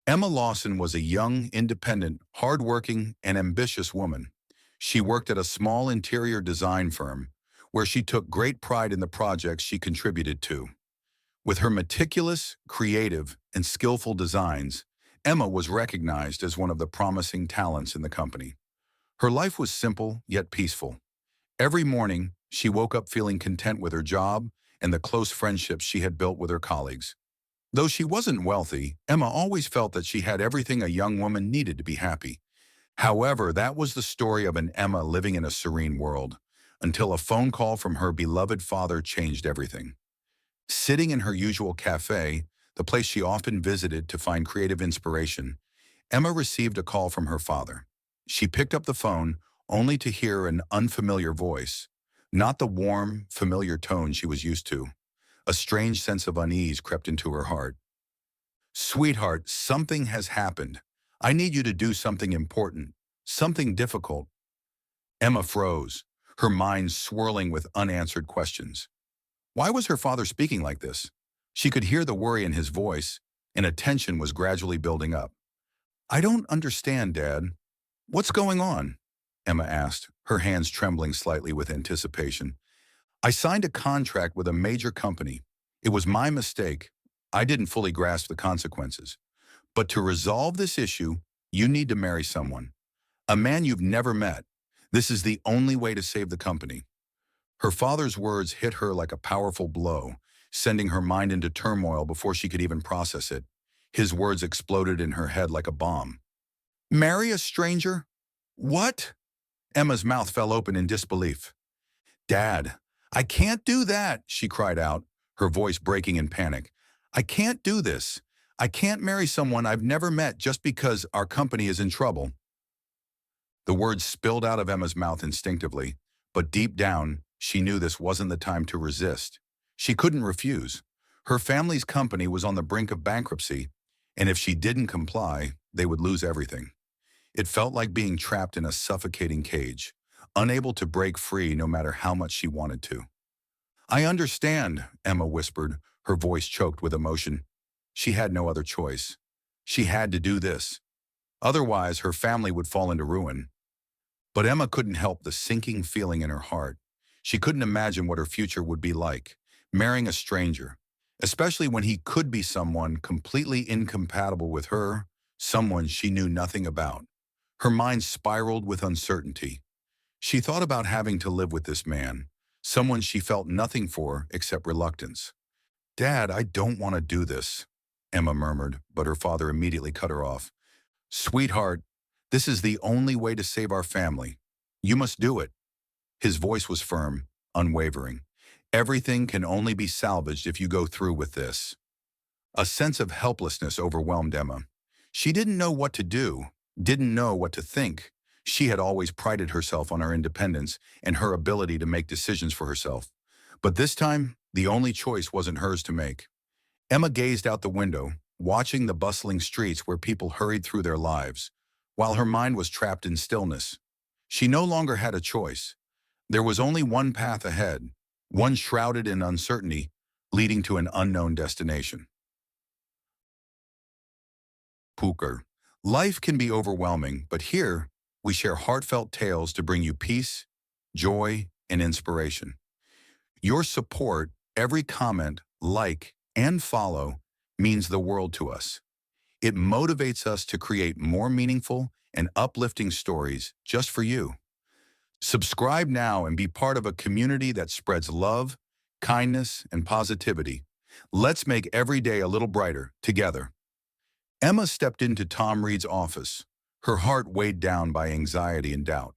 Emma Lawson was a young, independent, hardworking, and ambitious woman. She worked at a small interior design firm where she took great pride in the projects she contributed to. With her meticulous, creative, and skillful designs, Emma was recognized as one of the promising talents in the company. Her life was simple yet peaceful. Every morning, she woke up feeling content with her job and the close friendships she had built with her colleagues. Though she wasn't wealthy, Emma always felt that she had everything a young woman needed to be happy. However, that was the story of an Emma living in a serene world, until a phone call from her beloved father changed everything. Sitting in her usual cafe, the place she often visited to find creative inspiration, Emma received a call from her father. She picked up the phone only to hear an unfamiliar voice, not the warm, familiar tone she was used to. A strange sense of unease crept into her heart. "Sweetheart, something has happened. I need you to do something important, something difficult." Emma froze, her mind swirling with unanswered questions. Why was her father speaking like this? She could hear the worry in his voice, and a tension was gradually building up. "I don't understand, Dad. What's going on?" Emma asked, her hands trembling slightly with anticipation. "I signed a contract with a major company. It was my mistake. I didn't fully grasp the consequences. But to resolve this issue, you need to marry someone. A man you've never met. This is the only way to save the company." Her father's words hit her like a powerful blow, sending her mind into turmoil before she could even process it. His words exploded in her head like a bomb. "Marry a stranger? What?" Emma's mouth fell open in disbelief. "Dad, I can't do that," she cried out, her voice breaking in panic. "I can't do this. I can't marry someone I've never met just because our company is in trouble." The words spilled out of Emma's mouth instinctively, but deep down, she knew this wasn't the time to resist. She couldn't refuse. Her family's company was on the brink of bankruptcy, and if she didn't comply, they would lose everything. It felt like being trapped in a suffocating cage, unable to break free no matter how much she wanted to. "I understand," Emma whispered, her voice choked with emotion. She had no other choice. She had to do this. Otherwise, her family would fall into ruin. But Emma couldn't help the sinking feeling in her heart. She couldn't imagine what her future would be like, marrying a stranger, especially when he could be someone completely incompatible with her, someone she knew nothing about. Her mind spiraled with uncertainty. She thought about having to live with this man, someone she felt nothing for except reluctance. "Dad, I don't want to do this," Emma murmured, but her father immediately cut her off. "Sweetheart, this is the only way to save our family. You must do it." His voice was firm, unwavering. "Everything can only be salvaged if you go through with this." A sense of helplessness overwhelmed Emma. She didn't know what to do, didn't know what to think. She had always prided herself on her independence and her ability to make decisions for herself. But this time, the only choice wasn't hers to make. Emma gazed out the window, watching the bustling streets where people hurried through their lives, while her mind was trapped in stillness. She no longer had a choice. There was only one path ahead, one shrouded in uncertainty, leading to an unknown destination. Puker. Life can be overwhelming, but here, we share heartfelt tales to bring you peace, joy, and inspiration. Your support, every comment, like, and follow means the world to us. It motivates us to create more meaningful and uplifting stories just for you. Subscribe now and be part of a community that spreads love, kindness, and positivity. Let's make every day a little brighter together. Emma stepped into Tom Reed's office, her heart weighed down by anxiety and doubt.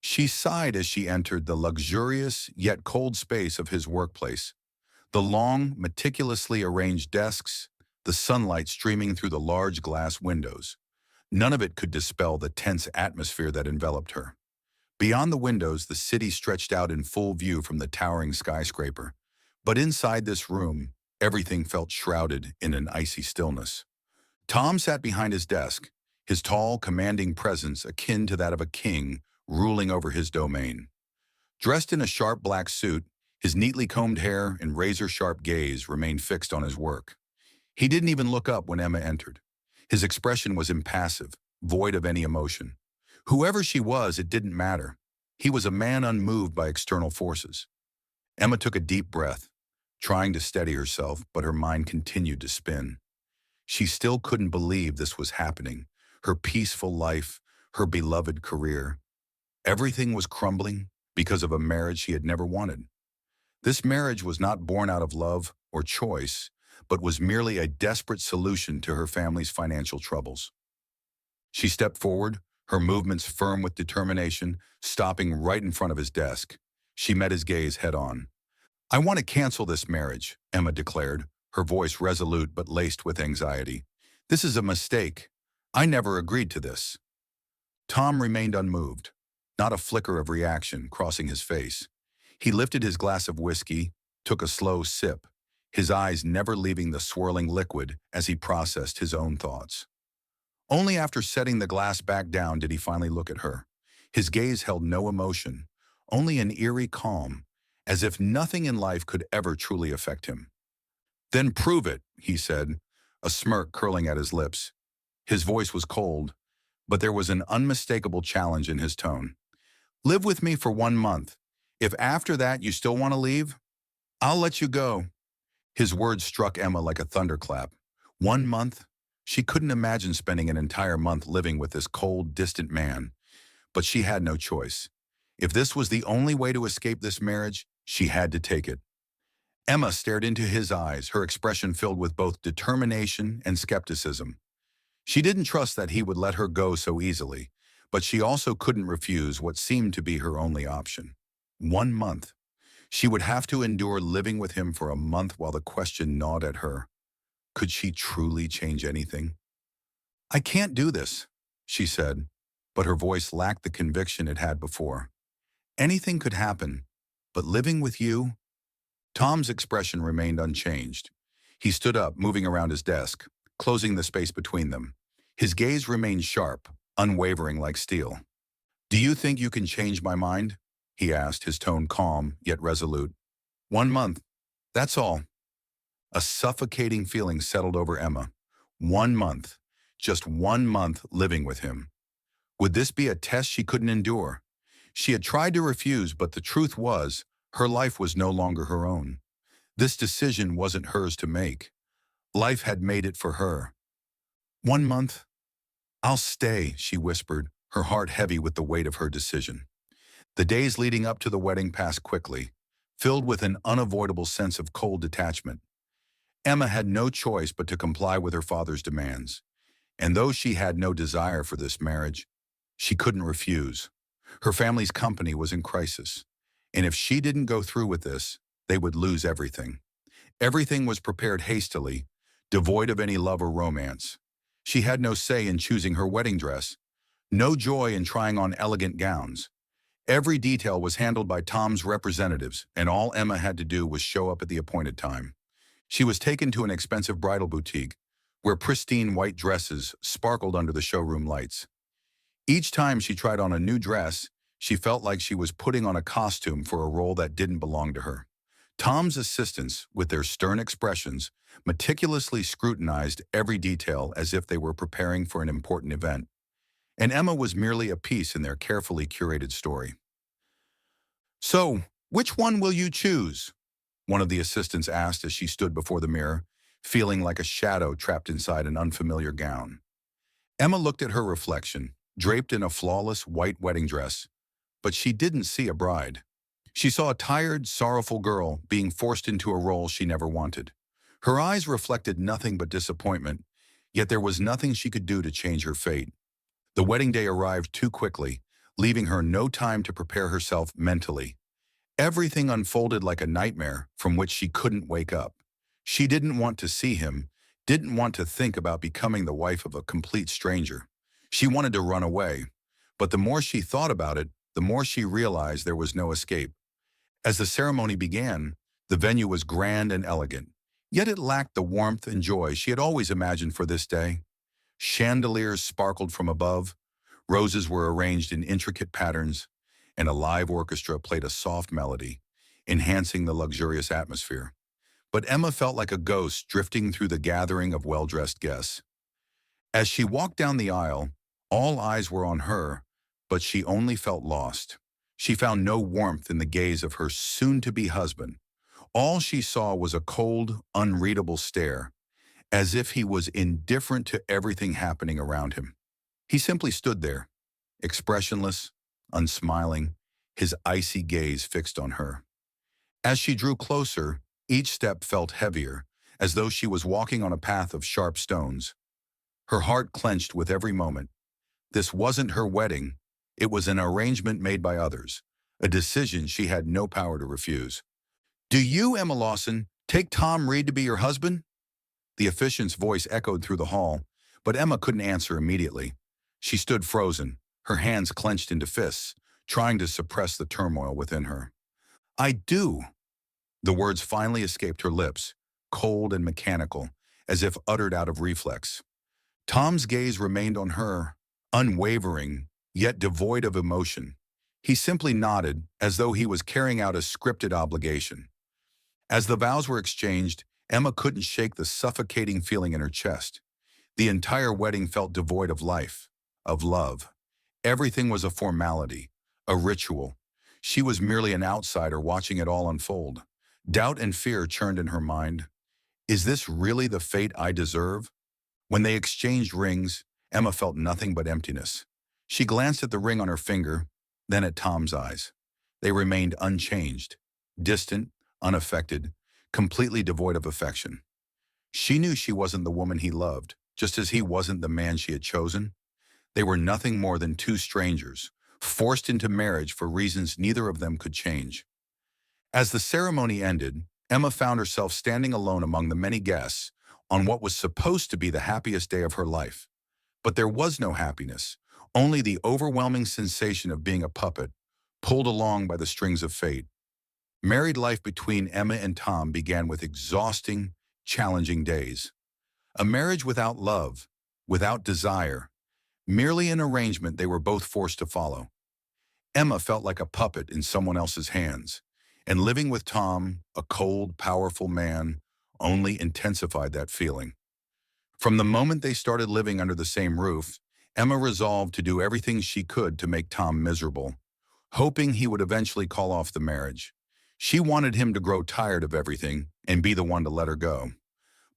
She sighed as she entered the luxurious yet cold space of his workplace. The long, meticulously arranged desks, the sunlight streaming through the large glass windows. None of it could dispel the tense atmosphere that enveloped her. Beyond the windows, the city stretched out in full view from the towering skyscraper. But inside this room, everything felt shrouded in an icy stillness. Tom sat behind his desk, his tall, commanding presence akin to that of a king ruling over his domain. Dressed in a sharp black suit, his neatly combed hair and razor-sharp gaze remained fixed on his work. He didn't even look up when Emma entered. His expression was impassive, void of any emotion. Whoever she was, it didn't matter. He was a man unmoved by external forces. Emma took a deep breath, trying to steady herself, but her mind continued to spin. She still couldn't believe this was happening. Her peaceful life, her beloved career. Everything was crumbling because of a marriage she had never wanted. This marriage was not born out of love or choice, but was merely a desperate solution to her family's financial troubles. She stepped forward, her movements firm with determination, stopping right in front of his desk. She met his gaze head-on. "I want to cancel this marriage," Emma declared, her voice resolute but laced with anxiety. "This is a mistake. I never agreed to this." Tom remained unmoved, not a flicker of reaction crossing his face. He lifted his glass of whiskey, took a slow sip, his eyes never leaving the swirling liquid as he processed his own thoughts. Only after setting the glass back down did he finally look at her. His gaze held no emotion, only an eerie calm, as if nothing in life could ever truly affect him. "Then prove it," he said, a smirk curling at his lips. His voice was cold, but there was an unmistakable challenge in his tone. "Live with me for 1 month. If after that you still want to leave, I'll let you go." His words struck Emma like a thunderclap. 1 month? She couldn't imagine spending an entire month living with this cold, distant man. But she had no choice. If this was the only way to escape this marriage, she had to take it. Emma stared into his eyes, her expression filled with both determination and skepticism. She didn't trust that he would let her go so easily, but she also couldn't refuse what seemed to be her only option. 1 month. She would have to endure living with him for a month while the question gnawed at her. Could she truly change anything? "I can't do this," she said, but her voice lacked the conviction it had before. "Anything could happen, but living with you?" Tom's expression remained unchanged. He stood up, moving around his desk, closing the space between them. His gaze remained sharp, unwavering like steel. "Do you think you can change my mind?" he asked, his tone calm yet resolute. 1 month. That's all." A suffocating feeling settled over Emma. 1 month. Just 1 month living with him. Would this be a test she couldn't endure? She had tried to refuse, but the truth was, her life was no longer her own. This decision wasn't hers to make. Life had made it for her. 1 month? "I'll stay," she whispered, her heart heavy with the weight of her decision. The days leading up to the wedding passed quickly, filled with an unavoidable sense of cold detachment. Emma had no choice but to comply with her father's demands. And though she had no desire for this marriage, she couldn't refuse. Her family's company was in crisis, and if she didn't go through with this, they would lose everything. Everything was prepared hastily, devoid of any love or romance. She had no say in choosing her wedding dress, no joy in trying on elegant gowns. Every detail was handled by Tom's representatives, and all Emma had to do was show up at the appointed time. She was taken to an expensive bridal boutique, where pristine white dresses sparkled under the showroom lights. Each time she tried on a new dress, she felt like she was putting on a costume for a role that didn't belong to her. Tom's assistants, with their stern expressions, meticulously scrutinized every detail as if they were preparing for an important event. And Emma was merely a piece in their carefully curated story. "So, which one will you choose?" one of the assistants asked as she stood before the mirror, feeling like a shadow trapped inside an unfamiliar gown. Emma looked at her reflection, draped in a flawless white wedding dress, but she didn't see a bride. She saw a tired, sorrowful girl being forced into a role she never wanted. Her eyes reflected nothing but disappointment, yet there was nothing she could do to change her fate. The wedding day arrived too quickly, leaving her no time to prepare herself mentally. Everything unfolded like a nightmare from which she couldn't wake up. She didn't want to see him, didn't want to think about becoming the wife of a complete stranger. She wanted to run away, but the more she thought about it, the more she realized there was no escape. As the ceremony began, the venue was grand and elegant, yet it lacked the warmth and joy she had always imagined for this day. Chandeliers sparkled from above, roses were arranged in intricate patterns, and a live orchestra played a soft melody, enhancing the luxurious atmosphere. But Emma felt like a ghost drifting through the gathering of well-dressed guests. As she walked down the aisle, all eyes were on her, but she only felt lost. She found no warmth in the gaze of her soon-to-be husband. All she saw was a cold, unreadable stare, as if he was indifferent to everything happening around him. He simply stood there, expressionless, unsmiling, his icy gaze fixed on her. As she drew closer, each step felt heavier, as though she was walking on a path of sharp stones. Her heart clenched with every moment. This wasn't her wedding. It was an arrangement made by others, a decision she had no power to refuse. "Do you, Emma Lawson, take Tom Reed to be your husband?" The officiant's voice echoed through the hall, but Emma couldn't answer immediately. She stood frozen, her hands clenched into fists, trying to suppress the turmoil within her. "I do." The words finally escaped her lips, cold and mechanical, as if uttered out of reflex. Tom's gaze remained on her, unwavering, yet devoid of emotion. He simply nodded, as though he was carrying out a scripted obligation. As the vows were exchanged, Emma couldn't shake the suffocating feeling in her chest. The entire wedding felt devoid of life, of love. Everything was a formality, a ritual. She was merely an outsider watching it all unfold. Doubt and fear churned in her mind. Is this really the fate I deserve? When they exchanged rings, Emma felt nothing but emptiness. She glanced at the ring on her finger, then at Tom's eyes. They remained unchanged, distant, unaffected, completely devoid of affection. She knew she wasn't the woman he loved, just as he wasn't the man she had chosen. They were nothing more than two strangers, forced into marriage for reasons neither of them could change. As the ceremony ended, Emma found herself standing alone among the many guests on what was supposed to be the happiest day of her life. But there was no happiness, only the overwhelming sensation of being a puppet, pulled along by the strings of fate. Married life between Emma and Tom began with exhausting, challenging days. A marriage without love, without desire, merely an arrangement they were both forced to follow. Emma felt like a puppet in someone else's hands, and living with Tom, a cold, powerful man, only intensified that feeling. From the moment they started living under the same roof, Emma resolved to do everything she could to make Tom miserable, hoping he would eventually call off the marriage. She wanted him to grow tired of everything and be the one to let her go.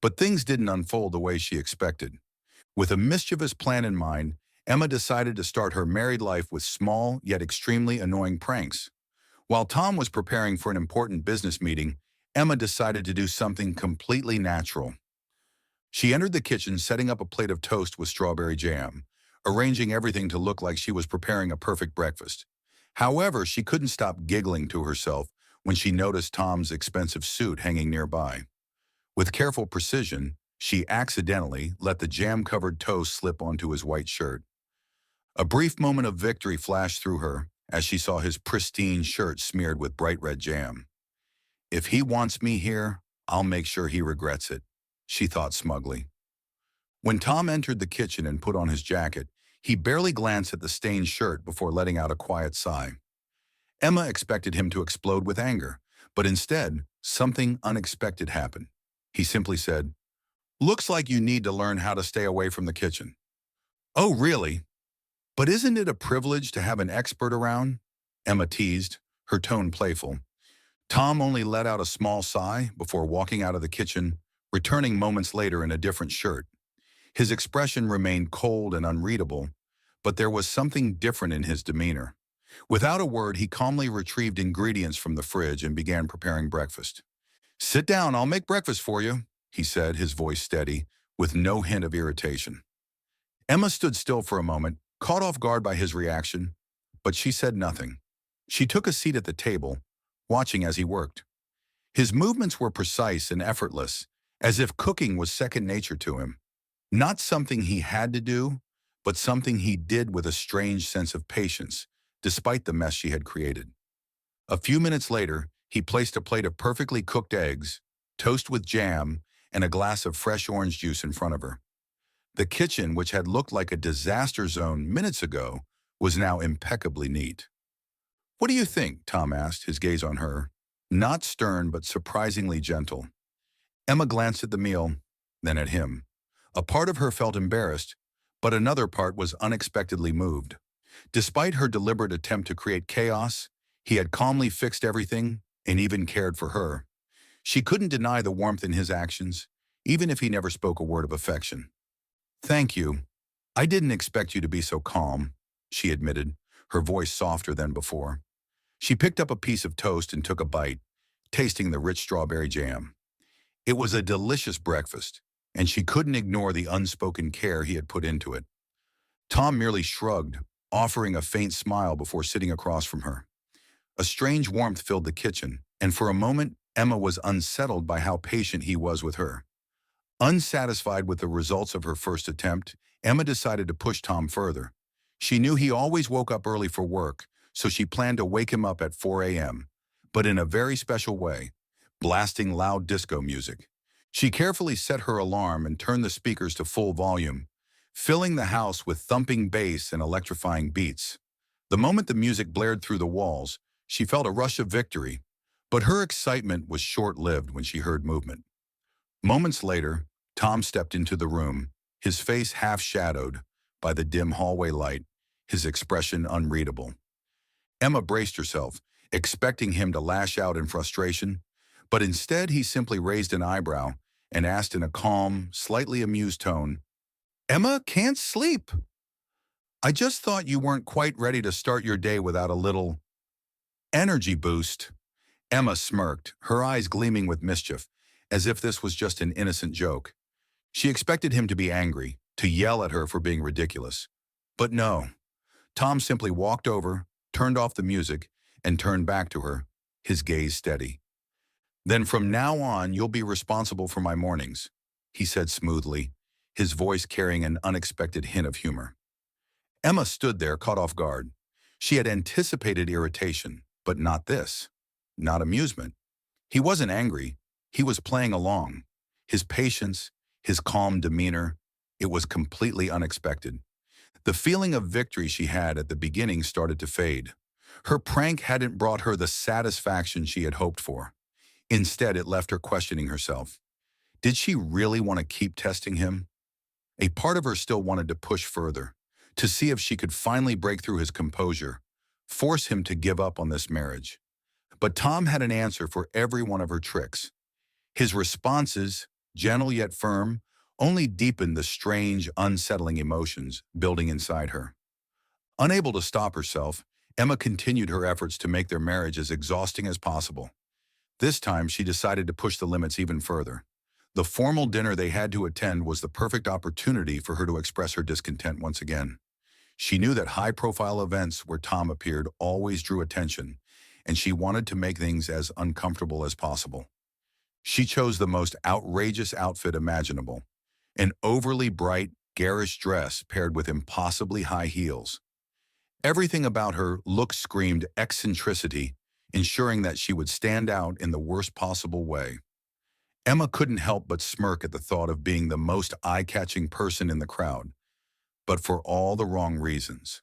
But things didn't unfold the way she expected. With a mischievous plan in mind, Emma decided to start her married life with small yet extremely annoying pranks. While Tom was preparing for an important business meeting, Emma decided to do something completely natural. She entered the kitchen setting up a plate of toast with strawberry jam, arranging everything to look like she was preparing a perfect breakfast. However, she couldn't stop giggling to herself when she noticed Tom's expensive suit hanging nearby. With careful precision, she accidentally let the jam-covered toast slip onto his white shirt. A brief moment of victory flashed through her as she saw his pristine shirt smeared with bright red jam. "If he wants me here, I'll make sure he regrets it," she thought smugly. When Tom entered the kitchen and put on his jacket, he barely glanced at the stained shirt before letting out a quiet sigh. Emma expected him to explode with anger, but instead, something unexpected happened. He simply said, "Looks like you need to learn how to stay away from the kitchen." "Oh, really? But isn't it a privilege to have an expert around?" Emma teased, her tone playful. Tom only let out a small sigh before walking out of the kitchen, returning moments later in a different shirt. His expression remained cold and unreadable, but there was something different in his demeanor. Without a word, he calmly retrieved ingredients from the fridge and began preparing breakfast. "Sit down, I'll make breakfast for you," he said, his voice steady, with no hint of irritation. Emma stood still for a moment, caught off guard by his reaction, but she said nothing. She took a seat at the table, watching as he worked. His movements were precise and effortless, as if cooking was second nature to him. Not something he had to do, but something he did with a strange sense of patience, despite the mess she had created. A few minutes later, he placed a plate of perfectly cooked eggs, toast with jam, and a glass of fresh orange juice in front of her. The kitchen, which had looked like a disaster zone minutes ago, was now impeccably neat. "What do you think?" Tom asked, his gaze on her. Not stern, but surprisingly gentle. Emma glanced at the meal, then at him. A part of her felt embarrassed, but another part was unexpectedly moved. Despite her deliberate attempt to create chaos, he had calmly fixed everything and even cared for her. She couldn't deny the warmth in his actions, even if he never spoke a word of affection. "Thank you. I didn't expect you to be so calm," she admitted, her voice softer than before. She picked up a piece of toast and took a bite, tasting the rich strawberry jam. It was a delicious breakfast, and she couldn't ignore the unspoken care he had put into it. Tom merely shrugged, offering a faint smile before sitting across from her. A strange warmth filled the kitchen, and for a moment, Emma was unsettled by how patient he was with her. Unsatisfied with the results of her first attempt, Emma decided to push Tom further. She knew he always woke up early for work, so she planned to wake him up at 4 a.m., but in a very special way, blasting loud disco music. She carefully set her alarm and turned the speakers to full volume, filling the house with thumping bass and electrifying beats. The moment the music blared through the walls, she felt a rush of victory, but her excitement was short-lived when she heard movement. Moments later, Tom stepped into the room, his face half-shadowed by the dim hallway light, his expression unreadable. Emma braced herself, expecting him to lash out in frustration, but instead he simply raised an eyebrow and asked in a calm, slightly amused tone, "Emma can't sleep. I just thought you weren't quite ready to start your day without a little energy boost." Emma smirked, her eyes gleaming with mischief, as if this was just an innocent joke. She expected him to be angry, to yell at her for being ridiculous. But no, Tom simply walked over, turned off the music, and turned back to her, his gaze steady. "Then from now on, you'll be responsible for my mornings," he said smoothly, his voice carrying an unexpected hint of humor. Emma stood there, caught off guard. She had anticipated irritation, but not this. Not amusement. He wasn't angry. He was playing along. His patience, his calm demeanor, it was completely unexpected. The feeling of victory she had at the beginning started to fade. Her prank hadn't brought her the satisfaction she had hoped for. Instead, it left her questioning herself. Did she really want to keep testing him? A part of her still wanted to push further, to see if she could finally break through his composure, force him to give up on this marriage. But Tom had an answer for every one of her tricks. His responses, gentle yet firm, only deepened the strange, unsettling emotions building inside her. Unable to stop herself, Emma continued her efforts to make their marriage as exhausting as possible. This time, she decided to push the limits even further. The formal dinner they had to attend was the perfect opportunity for her to express her discontent once again. She knew that high-profile events where Tom appeared always drew attention, and she wanted to make things as uncomfortable as possible. She chose the most outrageous outfit imaginable, an overly bright, garish dress paired with impossibly high heels. Everything about her look screamed eccentricity, ensuring that she would stand out in the worst possible way. Emma couldn't help but smirk at the thought of being the most eye-catching person in the crowd, but for all the wrong reasons.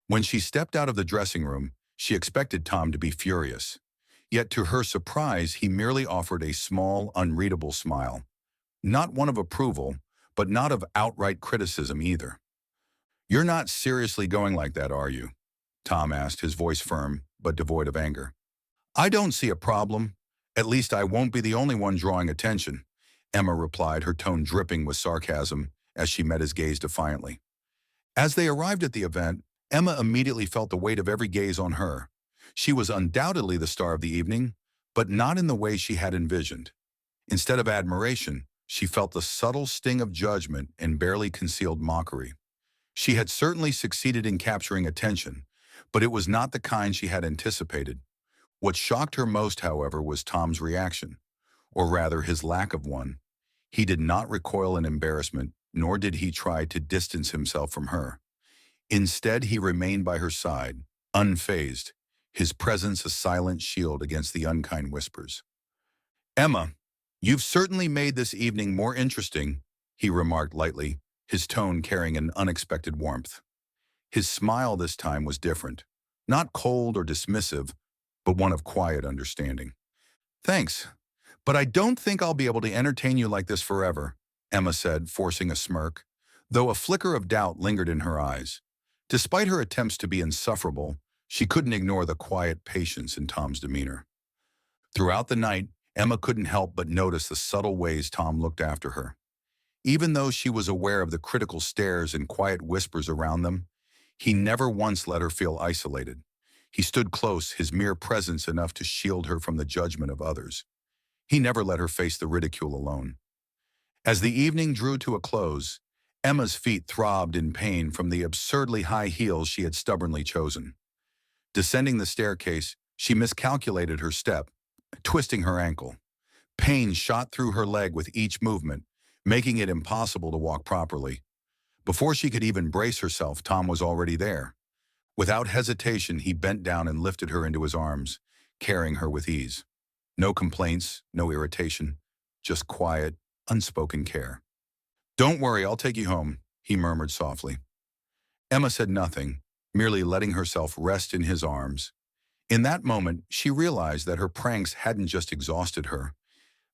When she stepped out of the dressing room, she expected Tom to be furious. Yet to her surprise, he merely offered a small, unreadable smile. Not one of approval, but not of outright criticism either. "You're not seriously going like that, are you?" Tom asked, his voice firm, but devoid of anger. "I don't see a problem. At least I won't be the only one drawing attention," Emma replied, her tone dripping with sarcasm as she met his gaze defiantly. As they arrived at the event, Emma immediately felt the weight of every gaze on her. She was undoubtedly the star of the evening, but not in the way she had envisioned. Instead of admiration, she felt the subtle sting of judgment and barely concealed mockery. She had certainly succeeded in capturing attention, but it was not the kind she had anticipated. What shocked her most, however, was Tom's reaction, or rather his lack of one. He did not recoil in embarrassment, nor did he try to distance himself from her. Instead, he remained by her side, unfazed, his presence a silent shield against the unkind whispers. "Emma, you've certainly made this evening more interesting," he remarked lightly, his tone carrying an unexpected warmth. His smile this time was different, not cold or dismissive, but one of quiet understanding. "Thanks, but I don't think I'll be able to entertain you like this forever," Emma said, forcing a smirk. though a flicker of doubt lingered in her eyes. Despite her attempts to be insufferable, she couldn't ignore the quiet patience in Tom's demeanor. Throughout the night, Emma couldn't help but notice the subtle ways Tom looked after her. Even though she was aware of the critical stares and quiet whispers around them, he never once let her feel isolated. He stood close, his mere presence enough to shield her from the judgment of others. He never let her face the ridicule alone. As the evening drew to a close, Emma's feet throbbed in pain from the absurdly high heels she had stubbornly chosen. Descending the staircase, she miscalculated her step, twisting her ankle. Pain shot through her leg with each movement, making it impossible to walk properly. Before she could even brace herself, Tom was already there. Without hesitation, he bent down and lifted her into his arms, carrying her with ease. No complaints, no irritation, just quiet, unspoken care. "Don't worry, I'll take you home," he murmured softly. Emma said nothing, merely letting herself rest in his arms. In that moment, she realized that her pranks hadn't just exhausted her.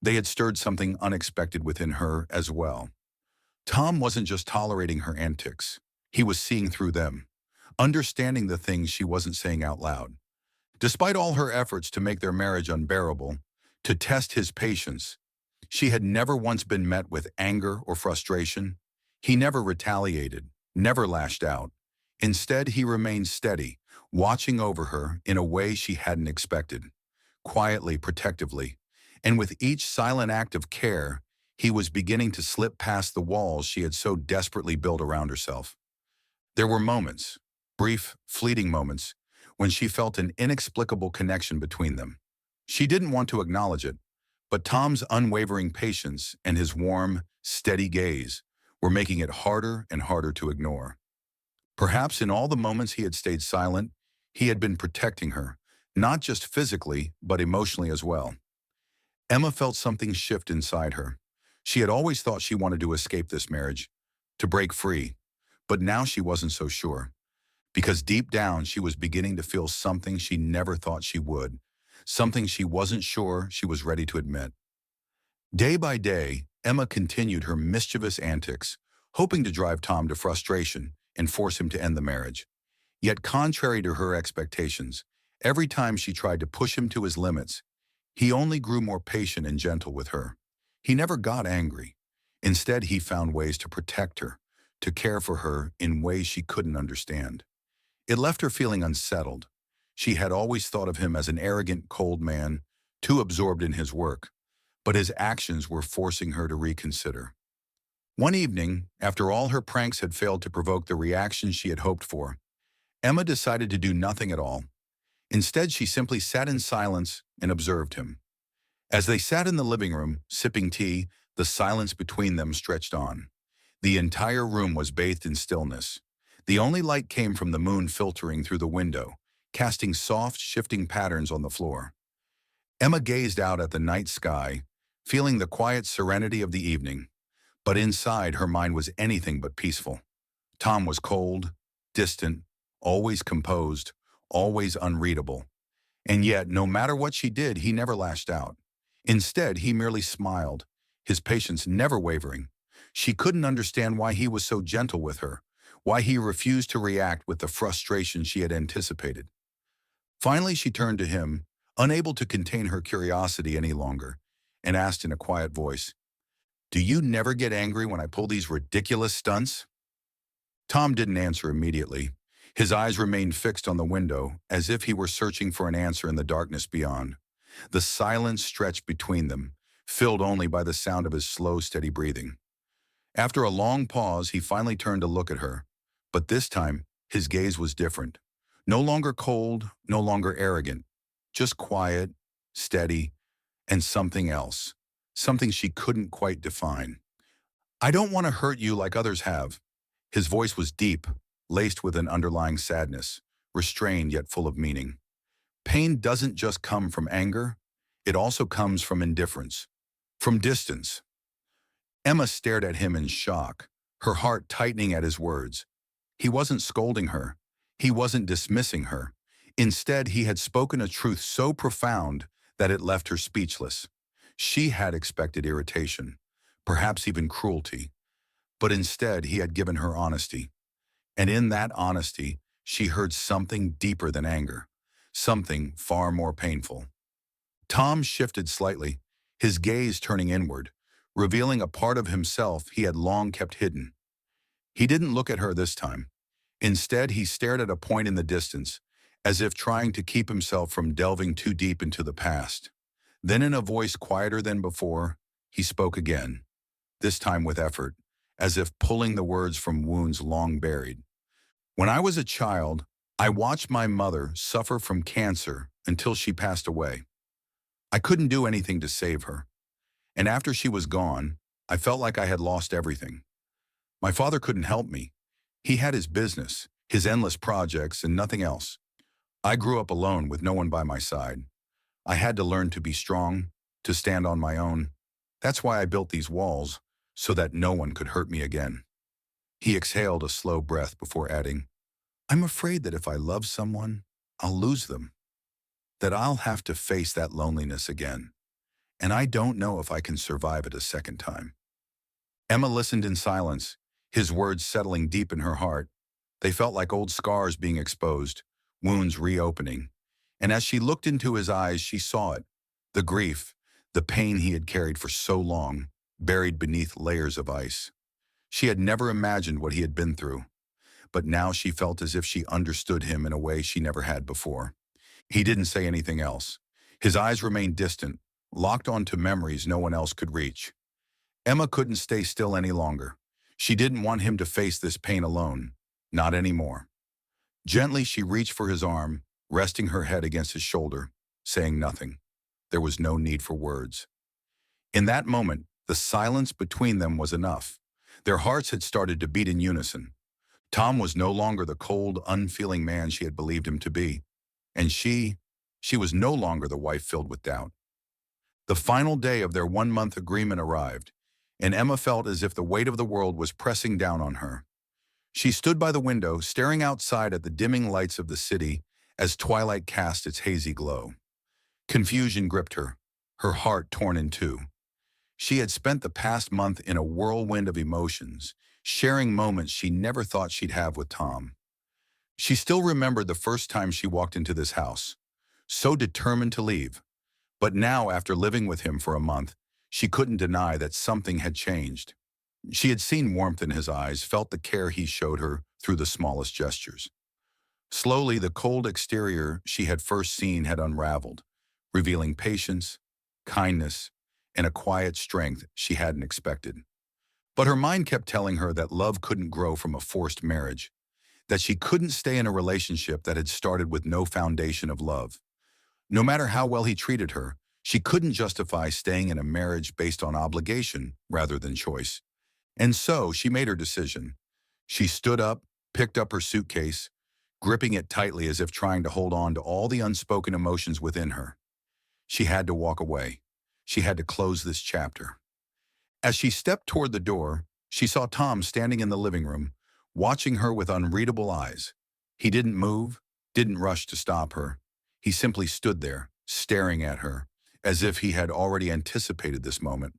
They had stirred something unexpected within her as well. Tom wasn't just tolerating her antics. He was seeing through them, understanding the things she wasn't saying out loud. Despite all her efforts to make their marriage unbearable, to test his patience, she had never once been met with anger or frustration. He never retaliated, never lashed out. Instead, he remained steady, watching over her in a way she hadn't expected. Quietly, protectively, and with each silent act of care, he was beginning to slip past the walls she had so desperately built around herself. There were moments, brief, fleeting moments, when she felt an inexplicable connection between them. She didn't want to acknowledge it, but Tom's unwavering patience and his warm, steady gaze were making it harder and harder to ignore. Perhaps in all the moments he had stayed silent, he had been protecting her, not just physically, but emotionally as well. Emma felt something shift inside her. She had always thought she wanted to escape this marriage, to break free, but now she wasn't so sure. Because deep down, she was beginning to feel something she never thought she would, something she wasn't sure she was ready to admit. Day by day, Emma continued her mischievous antics, hoping to drive Tom to frustration and force him to end the marriage. Yet contrary to her expectations, every time she tried to push him to his limits, he only grew more patient and gentle with her. He never got angry. Instead, he found ways to protect her, to care for her in ways she couldn't understand. It left her feeling unsettled. She had always thought of him as an arrogant, cold man, too absorbed in his work, but his actions were forcing her to reconsider. One evening, after all her pranks had failed to provoke the reaction she had hoped for, Emma decided to do nothing at all. Instead, she simply sat in silence and observed him. As they sat in the living room, sipping tea, the silence between them stretched on. The entire room was bathed in stillness. The only light came from the moon filtering through the window, casting soft, shifting patterns on the floor. Emma gazed out at the night sky, feeling the quiet serenity of the evening, but inside her mind was anything but peaceful. Tom was cold, distant, always composed, always unreadable. And yet, no matter what she did, he never lashed out. Instead, he merely smiled, his patience never wavering. She couldn't understand why he was so gentle with her, why he refused to react with the frustration she had anticipated. Finally, she turned to him, unable to contain her curiosity any longer, and asked in a quiet voice, "Do you never get angry when I pull these ridiculous stunts?" Tom didn't answer immediately. His eyes remained fixed on the window, as if he were searching for an answer in the darkness beyond. The silence stretched between them, filled only by the sound of his slow, steady breathing. After a long pause, he finally turned to look at her, but this time, his gaze was different. No longer cold, no longer arrogant, just quiet, steady, and something else, something she couldn't quite define. "I don't want to hurt you like others have." His voice was deep, laced with an underlying sadness, restrained yet full of meaning. Pain doesn't just come from anger, it also comes from indifference, from distance. Emma stared at him in shock, her heart tightening at his words. He wasn't scolding her. He wasn't dismissing her. Instead, he had spoken a truth so profound that it left her speechless. She had expected irritation, perhaps even cruelty. But instead, he had given her honesty. And in that honesty, she heard something deeper than anger, something far more painful. Tom shifted slightly, his gaze turning inward, revealing a part of himself he had long kept hidden. He didn't look at her this time. Instead, he stared at a point in the distance, as if trying to keep himself from delving too deep into the past. Then in a voice quieter than before, he spoke again, this time with effort, as if pulling the words from wounds long buried. When I was a child, I watched my mother suffer from cancer until she passed away. I couldn't do anything to save her. And after she was gone, I felt like I had lost everything. My father couldn't help me. He had his business, his endless projects, and nothing else. I grew up alone with no one by my side. I had to learn to be strong, to stand on my own. That's why I built these walls, so that no one could hurt me again. He exhaled a slow breath before adding, I'm afraid that if I love someone, I'll lose them, that I'll have to face that loneliness again. And I don't know if I can survive it a second time. Emma listened in silence, his words settling deep in her heart. They felt like old scars being exposed, wounds reopening. And as she looked into his eyes, she saw it, the grief, the pain he had carried for so long, buried beneath layers of ice. She had never imagined what he had been through, but now she felt as if she understood him in a way she never had before. He didn't say anything else. His eyes remained distant, locked onto memories no one else could reach. Emma couldn't stay still any longer. She didn't want him to face this pain alone. Not anymore. Gently, she reached for his arm, resting her head against his shoulder, saying nothing. There was no need for words. In that moment, the silence between them was enough. Their hearts had started to beat in unison. Tom was no longer the cold, unfeeling man she had believed him to be. And she was no longer the wife filled with doubt. The final day of their 1-month agreement arrived, and Emma felt as if the weight of the world was pressing down on her. She stood by the window, staring outside at the dimming lights of the city as twilight cast its hazy glow. Confusion gripped her, her heart torn in two. She had spent the past month in a whirlwind of emotions, sharing moments she never thought she'd have with Tom. She still remembered the first time she walked into this house, so determined to leave. But now, after living with him for a month, she couldn't deny that something had changed. She had seen warmth in his eyes, felt the care he showed her through the smallest gestures. Slowly, the cold exterior she had first seen had unraveled, revealing patience, kindness, and a quiet strength she hadn't expected. But her mind kept telling her that love couldn't grow from a forced marriage, that she couldn't stay in a relationship that had started with no foundation of love. No matter how well he treated her, she couldn't justify staying in a marriage based on obligation rather than choice. And so she made her decision. She stood up, picked up her suitcase, gripping it tightly as if trying to hold on to all the unspoken emotions within her. She had to walk away. She had to close this chapter. As she stepped toward the door, she saw Tom standing in the living room, watching her with unreadable eyes. He didn't move, didn't rush to stop her. He simply stood there, staring at her, as if he had already anticipated this moment.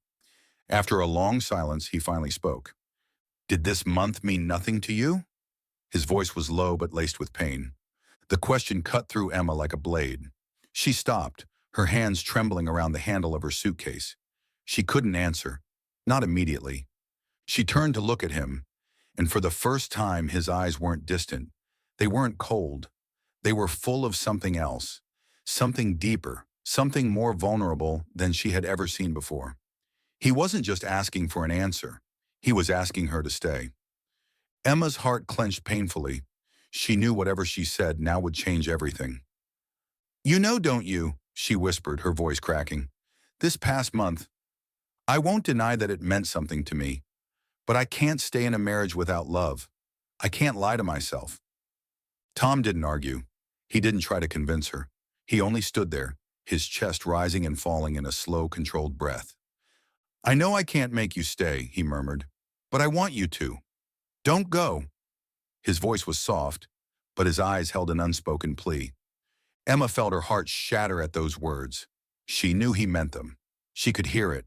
After a long silence, he finally spoke. Did this month mean nothing to you? His voice was low but laced with pain. The question cut through Emma like a blade. She stopped, her hands trembling around the handle of her suitcase. She couldn't answer, not immediately. She turned to look at him, and for the first time his eyes weren't distant. They weren't cold. They were full of something else, something deeper, something more vulnerable than she had ever seen before. He wasn't just asking for an answer. He was asking her to stay. Emma's heart clenched painfully. She knew whatever she said now would change everything. You know, don't you? She whispered, her voice cracking. This past month, I won't deny that it meant something to me, but I can't stay in a marriage without love. I can't lie to myself. Tom didn't argue. He didn't try to convince her. He only stood there, his chest rising and falling in a slow, controlled breath. I know I can't make you stay, he murmured, but I want you to. Don't go. His voice was soft, but his eyes held an unspoken plea. Emma felt her heart shatter at those words. She knew he meant them. She could hear it,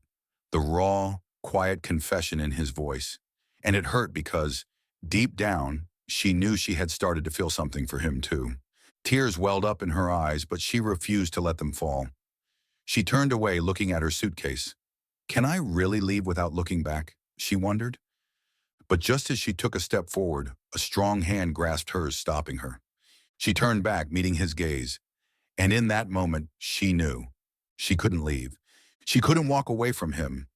the raw, quiet confession in his voice. And it hurt because, deep down, she knew she had started to feel something for him too. Tears welled up in her eyes, but she refused to let them fall. She turned away, looking at her suitcase. Can I really leave without looking back? She wondered. But just as she took a step forward, a strong hand grasped hers, stopping her. She turned back, meeting his gaze. And in that moment, she knew. She couldn't leave. She couldn't walk away from him.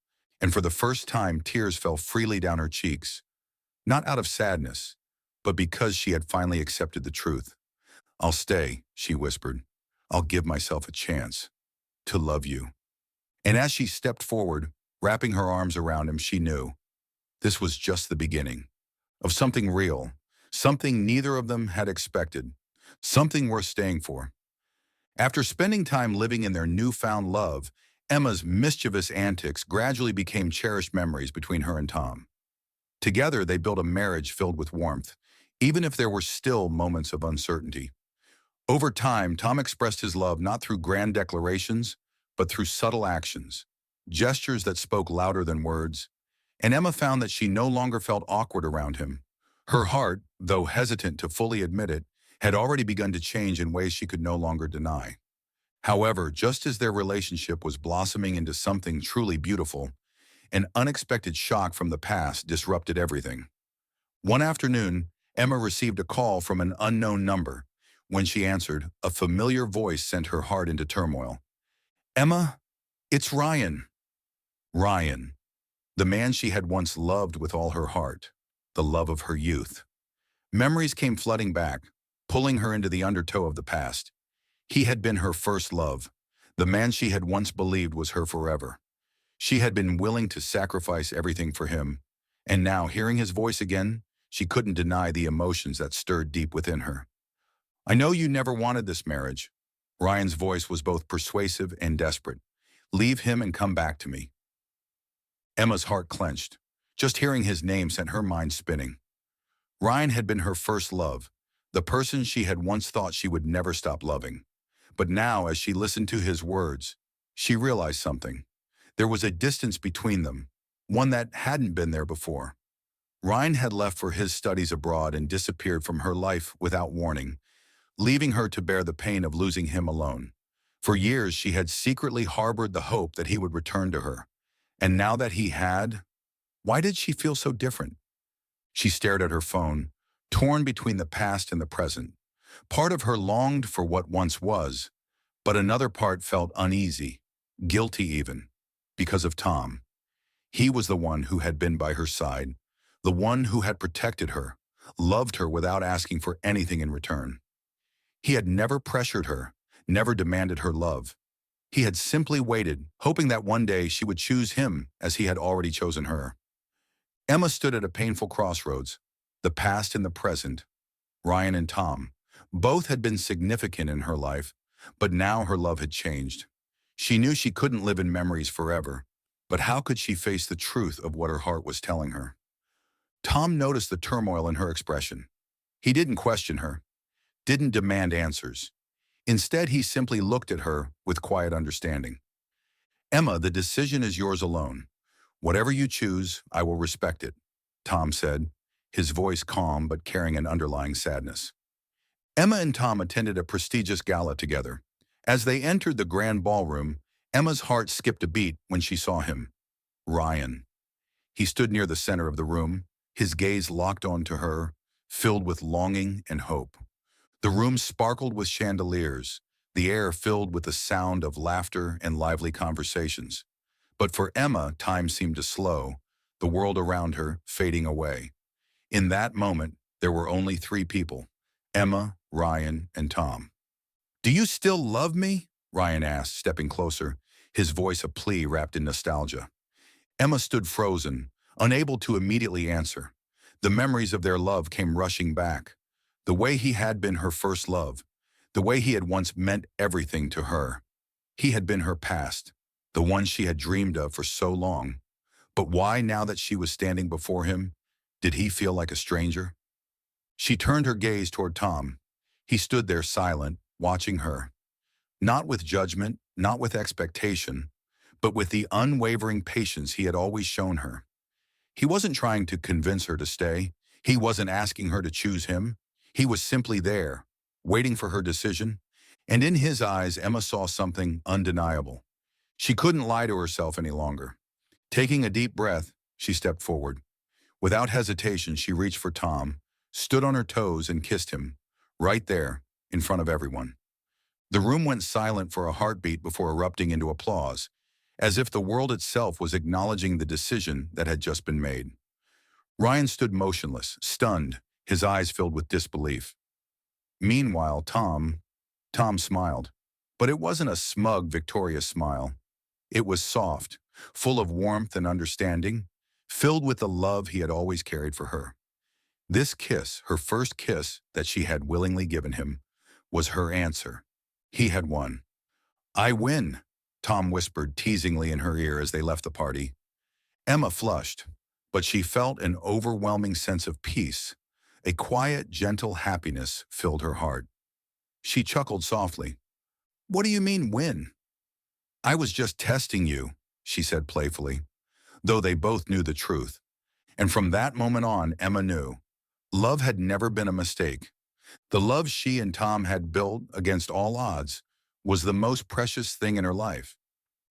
And for the first time, tears fell freely down her cheeks. Not out of sadness, but because she had finally accepted the truth. I'll stay, she whispered. I'll give myself a chance to love you. And as she stepped forward, wrapping her arms around him, she knew this was just the beginning of something real, something neither of them had expected, something worth staying for. After spending time living in their newfound love, Emma's mischievous antics gradually became cherished memories between her and Tom. Together, they built a marriage filled with warmth, even if there were still moments of uncertainty. Over time, Tom expressed his love not through grand declarations, but through subtle actions, gestures that spoke louder than words, and Emma found that she no longer felt awkward around him. Her heart, though hesitant to fully admit it, had already begun to change in ways she could no longer deny. However, just as their relationship was blossoming into something truly beautiful, an unexpected shock from the past disrupted everything. One afternoon, Emma received a call from an unknown number. When she answered, a familiar voice sent her heart into turmoil. Emma, it's Ryan. Ryan, the man she had once loved with all her heart, the love of her youth. Memories came flooding back, pulling her into the undertow of the past. He had been her first love, the man she had once believed was her forever. She had been willing to sacrifice everything for him, and now, hearing his voice again, she couldn't deny the emotions that stirred deep within her. I know you never wanted this marriage. Ryan's voice was both persuasive and desperate. Leave him and come back to me. Emma's heart clenched. Just hearing his name sent her mind spinning. Ryan had been her first love, the person she had once thought she would never stop loving. But now, as she listened to his words, she realized something. There was a distance between them, one that hadn't been there before. Ryan had left for his studies abroad and disappeared from her life without warning, leaving her to bear the pain of losing him alone. For years, she had secretly harbored the hope that he would return to her. And now that he had, why did she feel so different? She stared at her phone, torn between the past and the present. Part of her longed for what once was, but another part felt uneasy, guilty even, because of Tom. He was the one who had been by her side, the one who had protected her, loved her without asking for anything in return. He had never pressured her, never demanded her love. He had simply waited, hoping that one day she would choose him as he had already chosen her. Emma stood at a painful crossroads, the past and the present. Ryan and Tom. Both had been significant in her life, but now her love had changed. She knew she couldn't live in memories forever, but how could she face the truth of what her heart was telling her? Tom noticed the turmoil in her expression. He didn't question her, didn't demand answers. Instead, he simply looked at her with quiet understanding. Emma, the decision is yours alone. Whatever you choose, I will respect it, Tom said, his voice calm but carrying an underlying sadness. Emma and Tom attended a prestigious gala together. As they entered the grand ballroom, Emma's heart skipped a beat when she saw him. Ryan. He stood near the center of the room, his gaze locked onto her, filled with longing and hope. The room sparkled with chandeliers, the air filled with the sound of laughter and lively conversations. But for Emma, time seemed to slow, the world around her fading away. In that moment, there were only three people: Emma, Ryan, and Tom. Do you still love me? Ryan asked, stepping closer, his voice a plea wrapped in nostalgia. Emma stood frozen, unable to immediately answer. The memories of their love came rushing back. The way he had been her first love, the way he had once meant everything to her. He had been her past, the one she had dreamed of for so long. But why, now that she was standing before him, did he feel like a stranger? She turned her gaze toward Tom. He stood there silent, watching her. Not with judgment, not with expectation, but with the unwavering patience he had always shown her. He wasn't trying to convince her to stay. He wasn't asking her to choose him. He was simply there, waiting for her decision. And in his eyes, Emma saw something undeniable. She couldn't lie to herself any longer. Taking a deep breath, she stepped forward. Without hesitation, she reached for Tom, stood on her toes and kissed him, right there, in front of everyone. The room went silent for a heartbeat before erupting into applause, as if the world itself was acknowledging the decision that had just been made. Ryan stood motionless, stunned, his eyes filled with disbelief. Meanwhile, Tom smiled. But it wasn't a smug, victorious smile. It was soft, full of warmth and understanding, filled with the love he had always carried for her. This kiss, her first kiss that she had willingly given him, was her answer. He had won. "I win," Tom whispered teasingly in her ear as they left the party. Emma flushed, but she felt an overwhelming sense of peace. A quiet, gentle happiness filled her heart. She chuckled softly. "What do you mean, win?" "I was just testing you," she said playfully, though they both knew the truth. And from that moment on, Emma knew. Love had never been a mistake. The love she and Tom had built against all odds was the most precious thing in her life.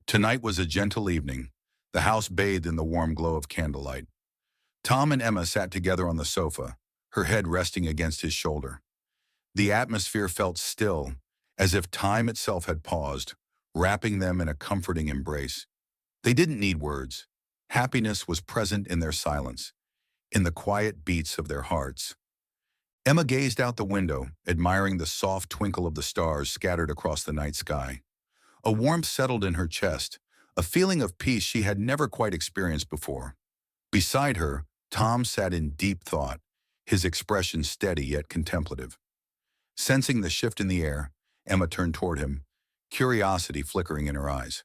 Tonight was a gentle evening, the house bathed in the warm glow of candlelight. Tom and Emma sat together on the sofa, her head resting against his shoulder. The atmosphere felt still, as if time itself had paused, wrapping them in a comforting embrace. They didn't need words. Happiness was present in their silence, in the quiet beats of their hearts. Emma gazed out the window, admiring the soft twinkle of the stars scattered across the night sky. A warmth settled in her chest, a feeling of peace she had never quite experienced before. Beside her, Tom sat in deep thought, his expression steady yet contemplative. Sensing the shift in the air, Emma turned toward him, curiosity flickering in her eyes.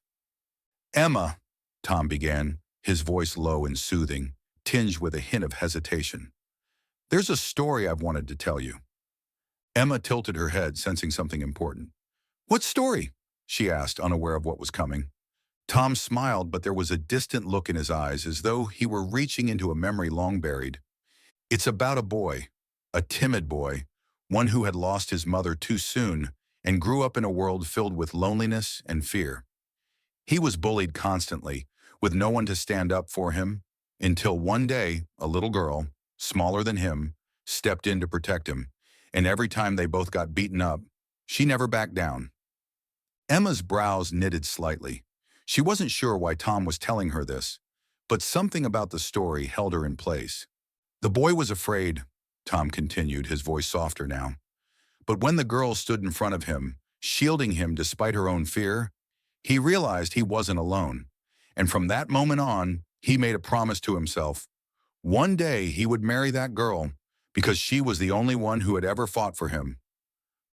"Emma," Tom began, his voice low and soothing, tinged with a hint of hesitation. "There's a story I've wanted to tell you." Emma tilted her head, sensing something important. "What story?" she asked, unaware of what was coming. Tom smiled, but there was a distant look in his eyes, as though he were reaching into a memory long buried. "It's about a boy, a timid boy, one who had lost his mother too soon and grew up in a world filled with loneliness and fear. He was bullied constantly, with no one to stand up for him, until one day a little girl, smaller than him, stepped in to protect him, and every time they both got beaten up, she never backed down." Emma's brows knitted slightly. She wasn't sure why Tom was telling her this, but something about the story held her in place. "The boy was afraid," Tom continued, his voice softer now. "But when the girl stood in front of him, shielding him despite her own fear, he realized he wasn't alone. And from that moment on, he made a promise to himself. One day he would marry that girl because she was the only one who had ever fought for him."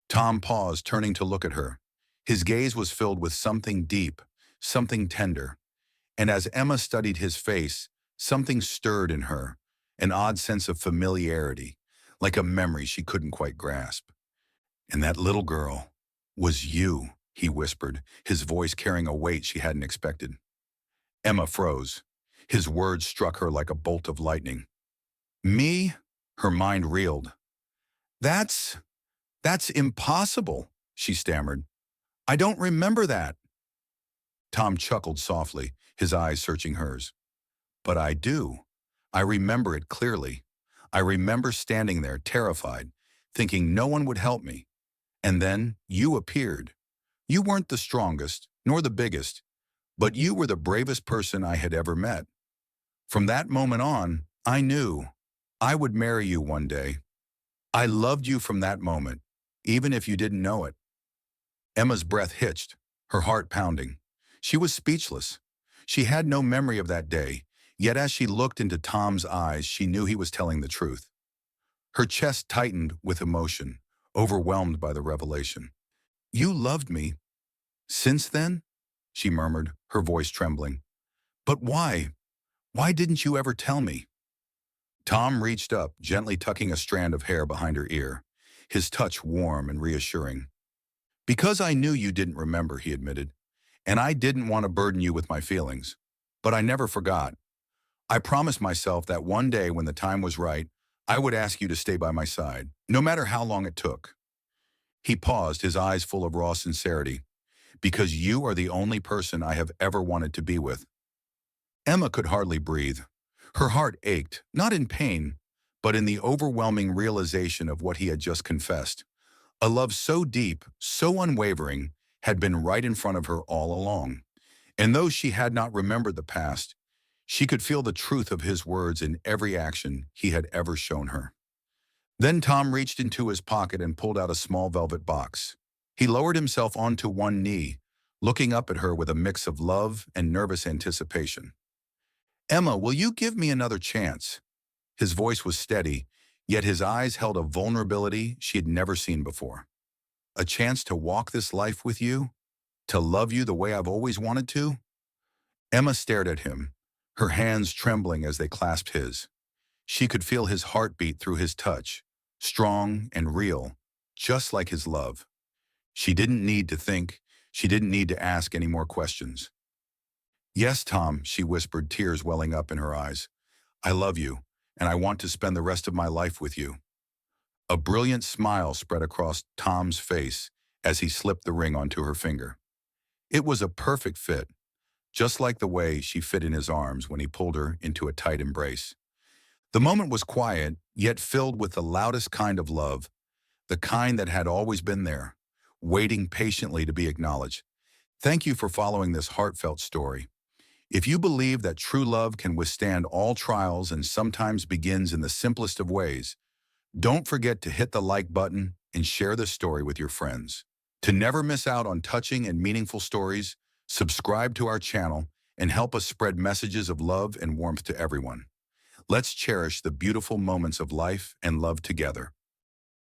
Tom paused, turning to look at her. His gaze was filled with something deep, something tender. And as Emma studied his face, something stirred in her, an odd sense of familiarity, like a memory she couldn't quite grasp. "And that little girl was you," he whispered, his voice carrying a weight she hadn't expected. Emma froze. His words struck her like a bolt of lightning. "Me?" Her mind reeled. That's impossible," she stammered. "I don't remember that." Tom chuckled softly, his eyes searching hers. "But I do. I remember it clearly. I remember standing there, terrified, thinking no one would help me. And then you appeared. You weren't the strongest, nor the biggest, but you were the bravest person I had ever met. From that moment on, I knew I would marry you one day. I loved you from that moment, even if you didn't know it." Emma's breath hitched, her heart pounding. She was speechless. She had no memory of that day, yet as she looked into Tom's eyes, she knew he was telling the truth. Her chest tightened with emotion, overwhelmed by the revelation. "You loved me since then?" she murmured, her voice trembling. "But why? Why didn't you ever tell me?" Tom reached up, gently tucking a strand of hair behind her ear, his touch warm and reassuring. "Because I knew you didn't remember," he admitted, "and I didn't want to burden you with my feelings. But I never forgot. I promised myself that one day when the time was right, I would ask you to stay by my side, no matter how long it took. He paused, his eyes full of raw sincerity. Because you are the only person I have ever wanted to be with. Emma could hardly breathe. Her heart ached, not in pain, but in the overwhelming realization of what he had just confessed. A love so deep, so unwavering, had been right in front of her all along. And though she had not remembered the past, she could feel the truth of his words in every action he had ever shown her. Then Tom reached into his pocket and pulled out a small velvet box. He lowered himself onto one knee, looking up at her with a mix of love and nervous anticipation. Emma, will you give me another chance? His voice was steady, yet his eyes held a vulnerability she had never seen before. A chance to walk this life with you? To love you the way I've always wanted to? Emma stared at him, her hands trembling as they clasped his. She could feel his heartbeat through his touch, strong and real, just like his love. She didn't need to think. She didn't need to ask any more questions. Yes, Tom, she whispered, tears welling up in her eyes. I love you, and I want to spend the rest of my life with you. A brilliant smile spread across Tom's face as he slipped the ring onto her finger. It was a perfect fit, just like the way she fit in his arms when he pulled her into a tight embrace. The moment was quiet, yet filled with the loudest kind of love, the kind that had always been there, waiting patiently to be acknowledged. Thank you for following this heartfelt story. If you believe that true love can withstand all trials and sometimes begins in the simplest of ways, don't forget to hit the like button and share this story with your friends. To never miss out on touching and meaningful stories, subscribe to our channel and help us spread messages of love and warmth to everyone. Let's cherish the beautiful moments of life and love together.